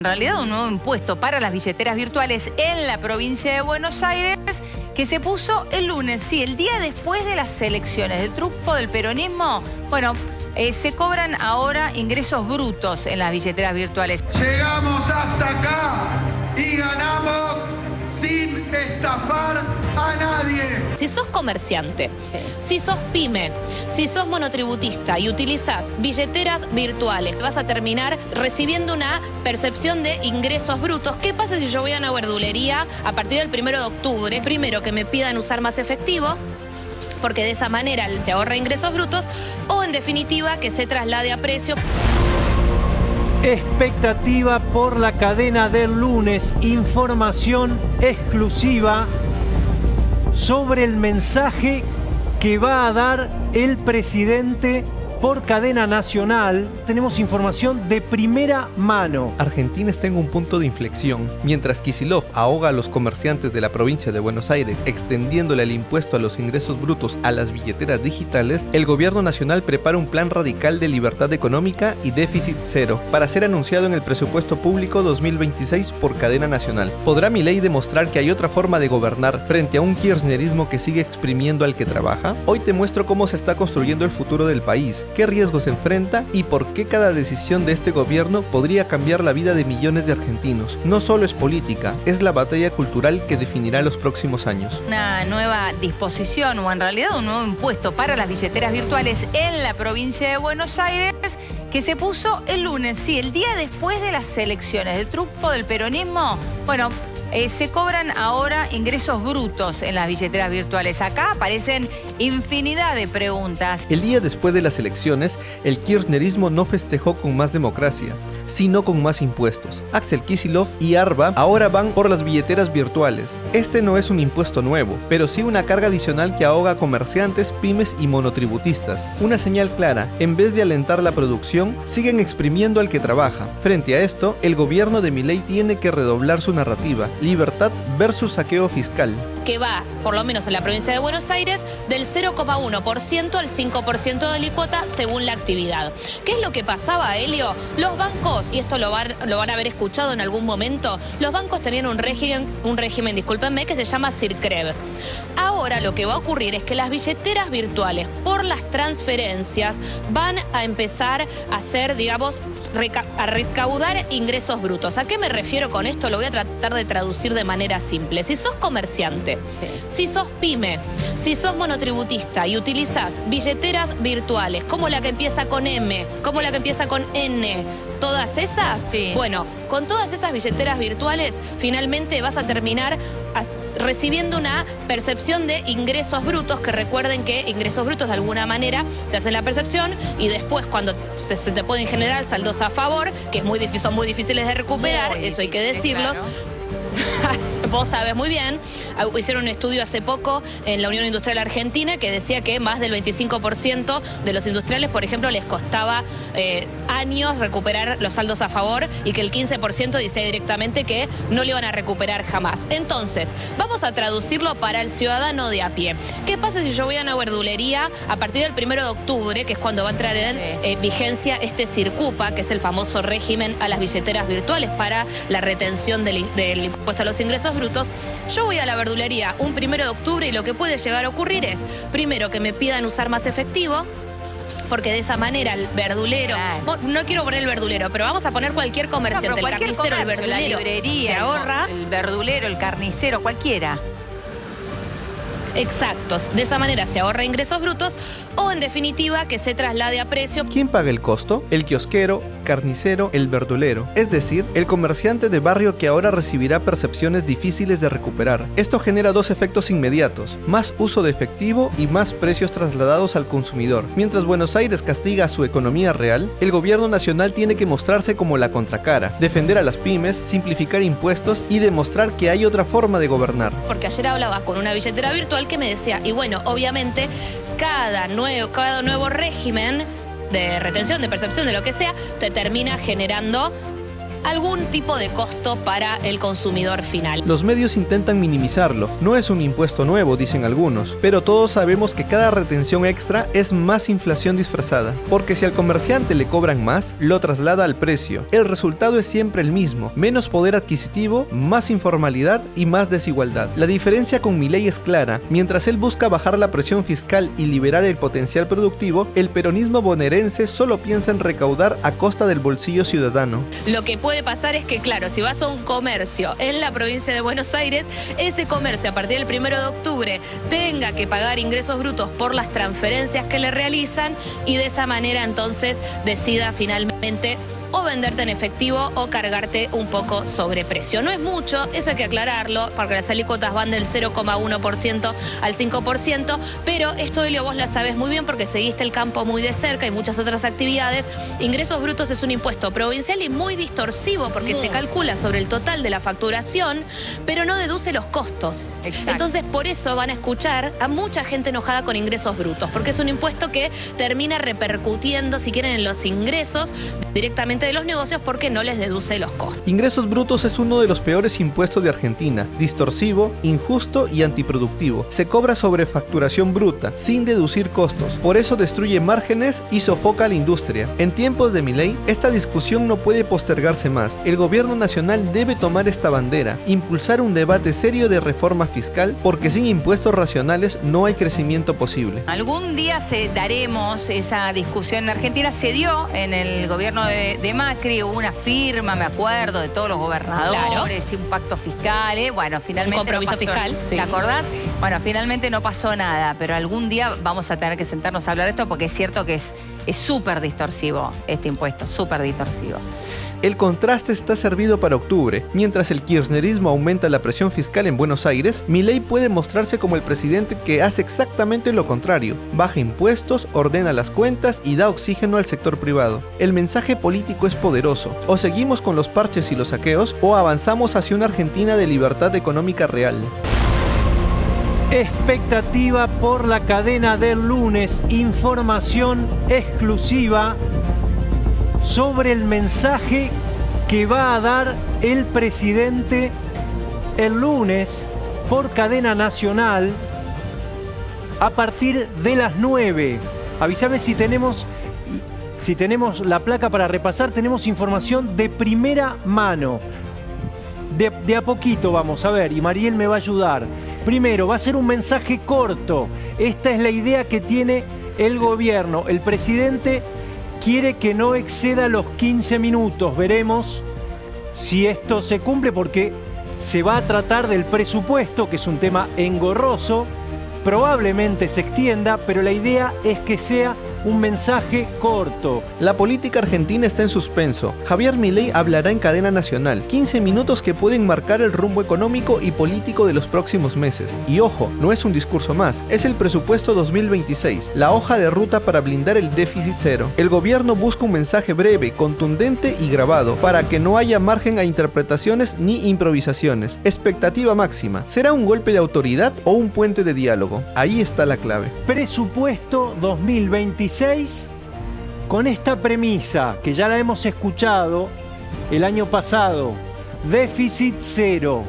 En realidad un nuevo impuesto para las billeteras virtuales en la provincia de Buenos Aires que se puso el lunes, sí, el día después de las elecciones, del triunfo del peronismo. Bueno, se cobran ahora ingresos brutos en las billeteras virtuales. Llegamos hasta acá y ganamos sin estafar a nadie. Si sos comerciante, si sos pyme, si sos monotributista y utilizás billeteras virtuales, vas a terminar recibiendo una percepción de ingresos brutos. ¿Qué pasa si yo voy a una verdulería a partir del 1 de octubre? Primero, que me pidan usar más efectivo, porque de esa manera se ahorra ingresos brutos, o en definitiva que se traslade a precio. Expectativa por la cadena del lunes, información exclusiva sobre el mensaje que va a dar el presidente por cadena nacional. Tenemos información de primera mano. Argentina está en un punto de inflexión. Mientras Kicillof ahoga a los comerciantes de la provincia de Buenos Aires, extendiéndole el impuesto a los ingresos brutos a las billeteras digitales, el gobierno nacional prepara un plan radical de libertad económica y déficit cero para ser anunciado en el presupuesto público 2026 por cadena nacional. ¿Podrá Milei demostrar que hay otra forma de gobernar frente a un kirchnerismo que sigue exprimiendo al que trabaja? Hoy te muestro cómo se está construyendo el futuro del país, qué riesgos enfrenta y por qué cada decisión de este gobierno podría cambiar la vida de millones de argentinos. No solo es política, es la batalla cultural que definirá los próximos años. Una nueva disposición, o en realidad un nuevo impuesto para las billeteras virtuales en la provincia de Buenos Aires que se puso el lunes, sí, el día después de las elecciones, del triunfo del peronismo. Bueno, se cobran ahora ingresos brutos en las billeteras virtuales. Acá aparecen infinidad de preguntas. El día después de las elecciones, el kirchnerismo no festejó con más democracia, sino con más impuestos. Axel Kicillof y Arba ahora van por las billeteras virtuales. Este no es un impuesto nuevo, pero sí una carga adicional que ahoga a comerciantes, pymes y monotributistas. Una señal clara: en vez de alentar la producción, siguen exprimiendo al que trabaja. Frente a esto, el gobierno de Milei tiene que redoblar su narrativa: libertad versus saqueo fiscal, Que va, por lo menos en la provincia de Buenos Aires, del 0,1% al 5% de alícuota según la actividad. ¿Qué es lo que pasaba, Helio? Los bancos, y esto lo van a haber escuchado en algún momento, los bancos tenían un régimen, discúlpenme, que se llama CIRCREV. Ahora lo que va a ocurrir es que las billeteras virtuales, por las transferencias, van a empezar a hacer, digamos, a recaudar ingresos brutos. ¿A qué me refiero con esto? Lo voy a tratar de traducir de manera simple. Si sos comerciante, si sos pyme, si sos monotributista y utilizás billeteras virtuales, como la que empieza con M, como la que empieza con N, todas esas, bueno, con todas esas billeteras virtuales, finalmente vas a terminar recibiendo una percepción de ingresos brutos, que recuerden que ingresos brutos de alguna manera te hacen la percepción y después cuando se te pueden generar saldos a favor, que son muy difíciles de recuperar, eso hay que decirlos. Claro. Vos sabés muy bien, hicieron un estudio hace poco en la Unión Industrial Argentina que decía que más del 25% de los industriales, por ejemplo, les costaba años recuperar los saldos a favor y que el 15% dice directamente que no lo iban a recuperar jamás. Entonces, vamos a traducirlo para el ciudadano de a pie. ¿Qué pasa si yo voy a una verdulería a partir del 1 de octubre, que es cuando va a entrar en vigencia este Circupa, que es el famoso régimen a las billeteras virtuales para la retención del impuesto a los ingresos brutos? Yo voy a la verdulería un 1 de octubre y lo que puede llegar a ocurrir es, primero, que me pidan usar más efectivo, porque de esa manera el verdulero, no quiero poner el verdulero, pero vamos a poner cualquier comerciante, el carnicero, el verdulero, la librería, se ahorra, el verdulero, el carnicero, cualquiera. Exacto, de esa manera se ahorra ingresos brutos, o en definitiva que se traslade a precio. ¿Quién paga el costo? El kiosquero, carnicero, el verdulero, es decir, el comerciante de barrio, que ahora recibirá percepciones difíciles de recuperar. Esto genera dos efectos inmediatos: más uso de efectivo y más precios trasladados al consumidor. Mientras Buenos Aires castiga a su economía real, el gobierno nacional tiene que mostrarse como la contracara, defender a las pymes, simplificar impuestos y demostrar que hay otra forma de gobernar. Porque ayer hablaba con una billetera virtual que me decía, y bueno, obviamente cada nuevo régimen de retención, de percepción, de lo que sea, te termina generando algún tipo de costo para el consumidor final. Los medios intentan minimizarlo. No es un impuesto nuevo, dicen algunos, pero todos sabemos que cada retención extra es más inflación disfrazada, porque si al comerciante le cobran más, lo traslada al precio. El resultado es siempre el mismo: menos poder adquisitivo, más informalidad y más desigualdad. La diferencia con Milei es clara. Mientras él busca bajar la presión fiscal y liberar el potencial productivo, el peronismo bonaerense solo piensa en recaudar a costa del bolsillo ciudadano. Lo que puede pasar es que, claro, si vas a un comercio en la provincia de Buenos Aires, ese comercio a partir del 1 de octubre tenga que pagar ingresos brutos por las transferencias que le realizan y de esa manera entonces decida finalmente o venderte en efectivo o cargarte un poco sobreprecio. No es mucho, eso hay que aclararlo, porque las alícuotas van del 0,1% al 5%, pero esto, Elio, vos la sabés muy bien porque seguiste el campo muy de cerca y muchas otras actividades. Ingresos brutos es un impuesto provincial y muy distorsivo porque se calcula sobre el total de la facturación, pero no deduce los costos. Exacto. Entonces, por eso van a escuchar a mucha gente enojada con ingresos brutos, porque es un impuesto que termina repercutiendo, si quieren, en los ingresos directamente de los negocios porque no les deduce los costos. Ingresos brutos es uno de los peores impuestos de Argentina, distorsivo, injusto y antiproductivo. Se cobra sobre facturación bruta, sin deducir costos. Por eso destruye márgenes y sofoca a la industria. En tiempos de Milei, esta discusión no puede postergarse más. El gobierno nacional debe tomar esta bandera, impulsar un debate serio de reforma fiscal, porque sin impuestos racionales no hay crecimiento posible. Algún día daremos esa discusión en Argentina. Se dio en el gobierno de Macri, hubo una firma, me acuerdo, de todos los gobernadores, y un pacto fiscal, bueno, finalmente un compromiso fiscal, sí. ¿Te acordás? Bueno, finalmente no pasó nada, pero algún día vamos a tener que sentarnos a hablar de esto porque es cierto que es súper distorsivo este impuesto, súper distorsivo. El contraste está servido para octubre. Mientras el kirchnerismo aumenta la presión fiscal en Buenos Aires, Milei puede mostrarse como el presidente que hace exactamente lo contrario. Baja impuestos, ordena las cuentas y da oxígeno al sector privado. El mensaje político es poderoso. O seguimos con los parches y los saqueos, o avanzamos hacia una Argentina de libertad económica real. Expectativa por la cadena del lunes. Información exclusiva sobre el mensaje que va a dar el presidente el lunes por cadena nacional a partir de las 9. Avísame si tenemos la placa para repasar. Tenemos información de primera mano. De a poquito vamos a ver, y Mariel me va a ayudar. Primero, va a ser un mensaje corto. Esta es la idea que tiene el gobierno. El presidente quiere que no exceda los 15 minutos. Veremos si esto se cumple porque se va a tratar del presupuesto, que es un tema engorroso. Probablemente se extienda, pero la idea es que sea un mensaje corto. La política argentina está en suspenso. Javier Milei hablará en cadena nacional. 15 minutos que pueden marcar el rumbo económico y político de los próximos meses. Y ojo, no es un discurso más, es el presupuesto 2026, la hoja de ruta para blindar el déficit cero. El gobierno busca un mensaje breve, contundente y grabado, para que no haya margen a interpretaciones ni improvisaciones. Expectativa máxima. ¿Será un golpe de autoridad o un puente de diálogo? Ahí está la clave. Presupuesto 2026 con esta premisa que ya la hemos escuchado el año pasado: déficit cero,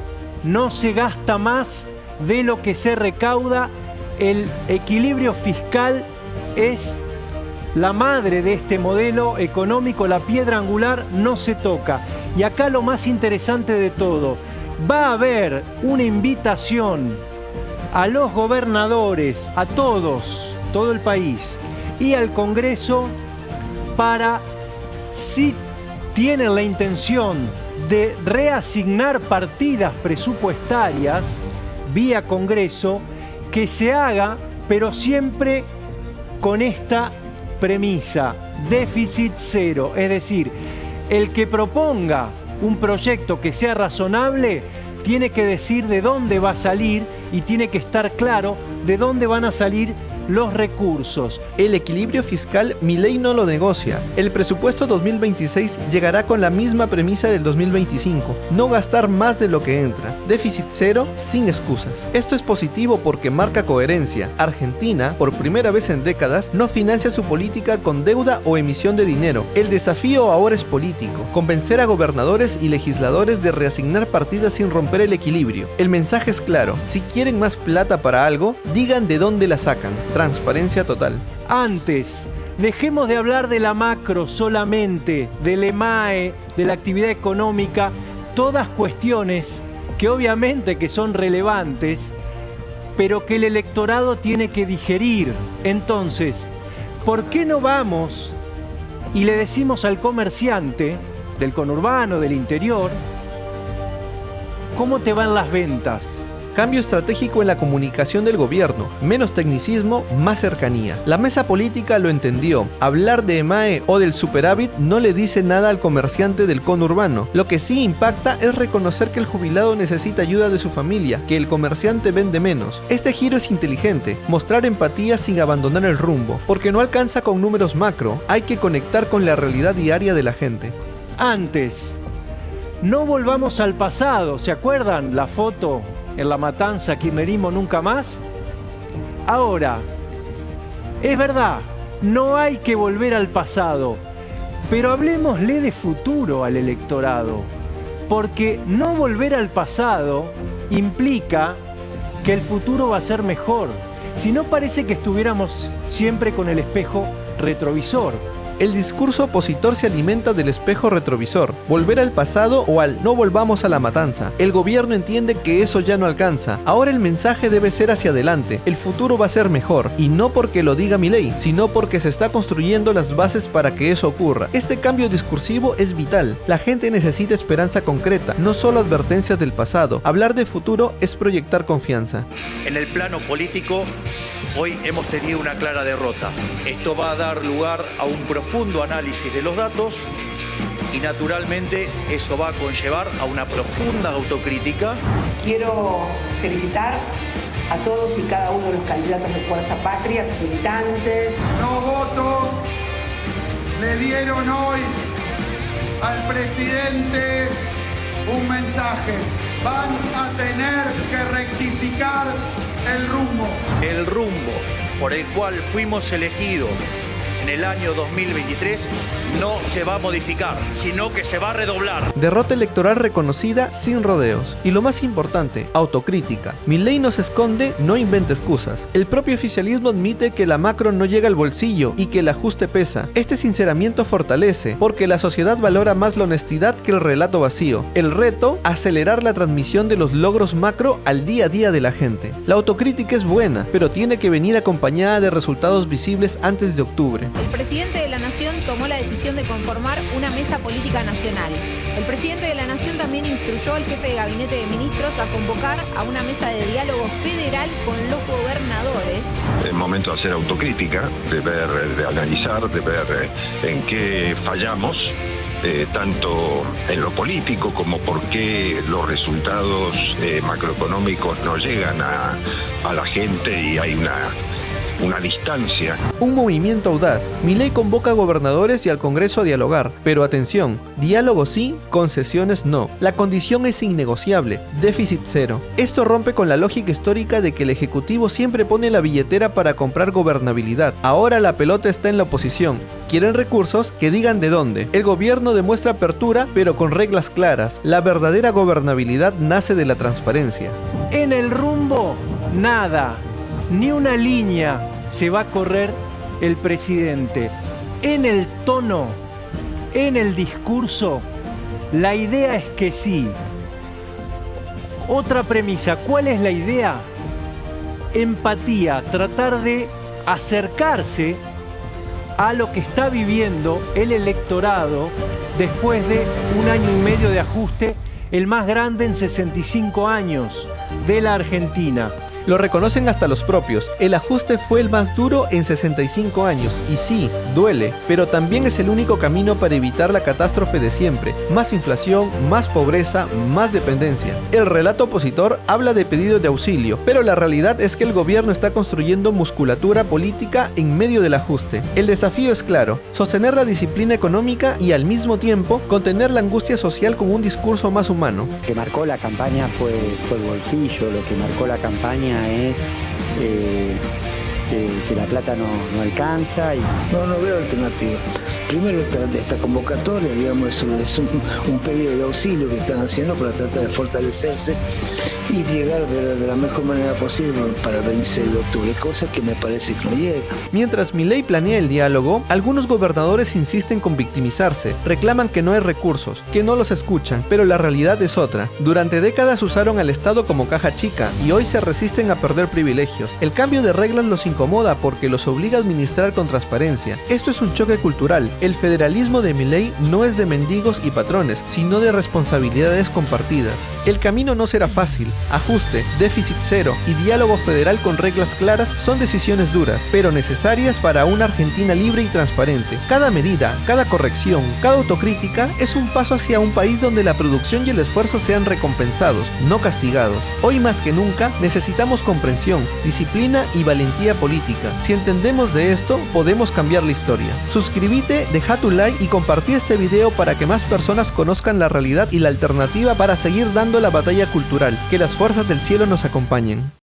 no se gasta más de lo que se recauda, el equilibrio fiscal es la madre de este modelo económico, la piedra angular, no se toca. Y acá lo más interesante de todo, va a haber una invitación a los gobernadores, a todos, todo el país, y al Congreso para, si tienen la intención de reasignar partidas presupuestarias vía Congreso, que se haga, pero siempre con esta premisa: déficit cero. Es decir, el que proponga un proyecto que sea razonable tiene que decir de dónde va a salir y tiene que estar claro de dónde van a salir los recursos. El equilibrio fiscal, Milei no lo negocia. El presupuesto 2026 llegará con la misma premisa del 2025, no gastar más de lo que entra. Déficit cero, sin excusas. Esto es positivo porque marca coherencia. Argentina, por primera vez en décadas, no financia su política con deuda o emisión de dinero. El desafío ahora es político, convencer a gobernadores y legisladores de reasignar partidas sin romper el equilibrio. El mensaje es claro: si quieren más plata para algo, digan de dónde la sacan. Transparencia total. Antes, dejemos de hablar de la macro solamente, del EMAE, de la actividad económica, todas cuestiones que obviamente que son relevantes, pero que el electorado tiene que digerir. Entonces, ¿por qué no vamos y le decimos al comerciante del conurbano, del interior, cómo te van las ventas? Cambio estratégico en la comunicación del gobierno, menos tecnicismo, más cercanía. La mesa política lo entendió. Hablar de EMAE o del superávit no le dice nada al comerciante del conurbano. Lo que sí impacta es reconocer que el jubilado necesita ayuda de su familia, que el comerciante vende menos. Este giro es inteligente, mostrar empatía sin abandonar el rumbo, porque no alcanza con números macro, hay que conectar con la realidad diaria de la gente. Antes, no volvamos al pasado, ¿se acuerdan la foto en la matanza kirchnerismo nunca más? Ahora, es verdad, no hay que volver al pasado, pero hablemosle de futuro al electorado, porque no volver al pasado implica que el futuro va a ser mejor, si no parece que estuviéramos siempre con el espejo retrovisor. El discurso opositor se alimenta del espejo retrovisor, volver al pasado o al no volvamos a la matanza. El gobierno entiende que eso ya no alcanza. Ahora el mensaje debe ser hacia adelante. El futuro va a ser mejor, y no porque lo diga Milei, sino porque se está construyendo las bases para que eso ocurra. Este cambio discursivo es vital. La gente necesita esperanza concreta, no solo advertencias del pasado. Hablar de futuro es proyectar confianza. En el plano político, hoy hemos tenido una clara derrota. Esto va a dar lugar a un profundo análisis de los datos y naturalmente eso va a conllevar a una profunda autocrítica. Quiero felicitar a todos y cada uno de los candidatos de Fuerza Patria, sus militantes. Los votos le dieron hoy al presidente un mensaje. Van a tener que rectificar el rumbo. El rumbo por el cual fuimos elegidos en el año 2023 no se va a modificar, sino que se va a redoblar. Derrota electoral reconocida sin rodeos. Y lo más importante, autocrítica. Milei no se esconde, no inventa excusas. El propio oficialismo admite que la macro no llega al bolsillo y que el ajuste pesa. Este sinceramiento fortalece, porque la sociedad valora más la honestidad que el relato vacío. El reto, acelerar la transmisión de los logros macro al día a día de la gente. La autocrítica es buena, pero tiene que venir acompañada de resultados visibles antes de octubre. El presidente de la Nación tomó la decisión de conformar una mesa política nacional. El presidente de la Nación también instruyó al jefe de gabinete de ministros a convocar a una mesa de diálogo federal con los gobernadores. Es momento de hacer autocrítica, de ver, de analizar, de ver en qué fallamos, tanto en lo político como por qué los resultados macroeconómicos no llegan a la gente y hay una distancia. Un movimiento audaz. Milei convoca a gobernadores y al Congreso a dialogar. Pero atención, diálogo sí, concesiones no. La condición es innegociable, déficit cero. Esto rompe con la lógica histórica de que el Ejecutivo siempre pone la billetera para comprar gobernabilidad. Ahora la pelota está en la oposición. Quieren recursos, que digan de dónde. El gobierno demuestra apertura, pero con reglas claras. La verdadera gobernabilidad nace de la transparencia. En el rumbo, nada. Ni una línea se va a correr el presidente. En el tono, en el discurso, la idea es que sí. Otra premisa, ¿cuál es la idea? Empatía, tratar de acercarse a lo que está viviendo el electorado después de 1 año y medio de ajuste, el más grande en 65 años de la Argentina. Lo reconocen hasta los propios. El ajuste fue el más duro en 65 años. Y sí, duele, pero también es el único camino para evitar la catástrofe de siempre. Más inflación, más pobreza, más dependencia. El relato opositor habla de pedido de auxilio, pero la realidad es que el gobierno está construyendo musculatura política en medio del ajuste. El desafío es claro: sostener la disciplina económica y al mismo tiempo contener la angustia social con un discurso más humano. Lo que marcó la campaña fue el bolsillo, lo que marcó la campaña es que la plata no alcanza. No veo alternativa. Primero esta convocatoria, digamos, es un pedido de auxilio que están haciendo para tratar de fortalecerse y llegar de la mejor manera posible para el 26 de octubre, cosa que me parece que no llega. Mientras Milei planea el diálogo, algunos gobernadores insisten con victimizarse, reclaman que no hay recursos, que no los escuchan, pero la realidad es otra. Durante décadas usaron al Estado como caja chica y hoy se resisten a perder privilegios. El cambio de reglas los incomoda porque los obliga a administrar con transparencia. Esto es un choque cultural. El federalismo de Milei no es de mendigos y patrones, sino de responsabilidades compartidas. El camino no será fácil. Ajuste, déficit cero y diálogo federal con reglas claras son decisiones duras, pero necesarias para una Argentina libre y transparente. Cada medida, cada corrección, cada autocrítica es un paso hacia un país donde la producción y el esfuerzo sean recompensados, no castigados. Hoy más que nunca necesitamos comprensión, disciplina y valentía política. Si entendemos de esto, podemos cambiar la historia. Suscríbete, deja tu like y compartí este video para que más personas conozcan la realidad y la alternativa para seguir dando la batalla cultural. Que las fuerzas del cielo nos acompañen.